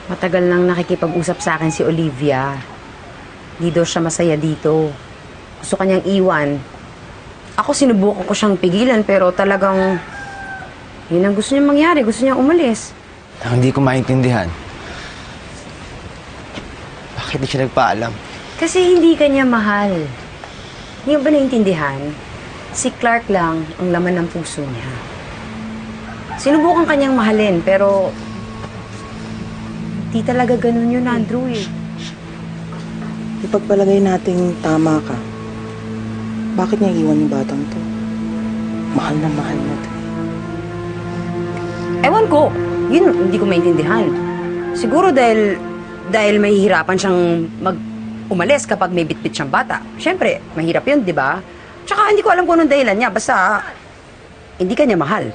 Matagal nang nakikipag-usap sa akin si Olivia. Di daw siya masaya dito. Gusto kanyang iwan. Ako sinubukan ko siyang pigilan pero talagang yun ang gusto niyang mangyari. Gusto niyang umalis. Hindi ko maintindihan. Bakit di siya nagpaalam? Kasi hindi kanya mahal. Hindi mo ba naiintindihan? Si Clark lang ang laman ng puso niya. Sinubukan kanyang mahalin pero di talaga ganun yun, Andrew eh. Ipagpalagay nating tama ka. Bakit niya iwan yung batang to? Mahal na to. Ewan ko. Yun, hindi ko maintindihan. Siguro dahil mahihirapan siyang umalis kapag may bitbit siyang bata. Siyempre, mahirap yun, di ba? Tsaka hindi ko alam kung anong dahilan niya. Basta, hindi kanya mahal.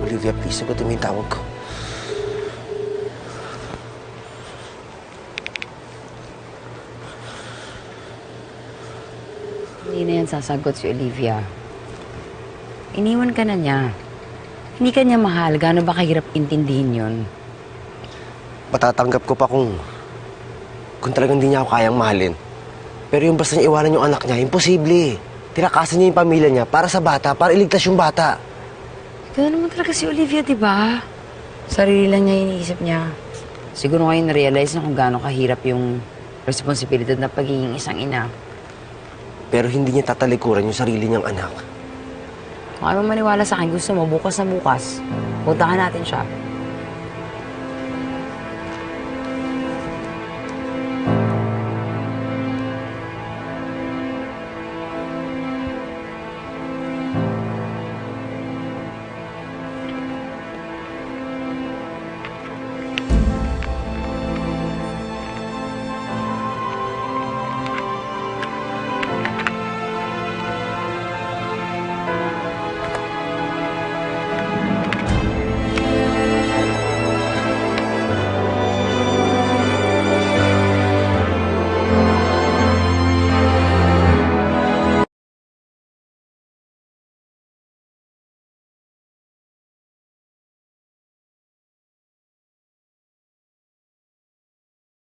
Olivia, please, sagutin mo yung tawag ko. Hindi na yan sasagot si Olivia. Iniwan ka na niya. Hindi ka niya mahal. Gaano ba kahirap intindihin yun? Matatanggap ko pa kung talagang hindi niya ako kayang mahalin. Pero yung basta niya iwanan yung anak niya, imposible. Tinakasan niya yung pamilya niya para sa bata, para iligtas yung bata. Gano'n naman talaga si Olivia, di ba? Sarili lang niya iniisip niya. Siguro ngayon na-realize na kung gaano kahirap yung responsibilidad na pagiging isang ina. Pero hindi niya tatalikuran yung sarili niyang anak. Kung ano maniwala sa akin, gusto mo, bukas na bukas, puntahan natin siya.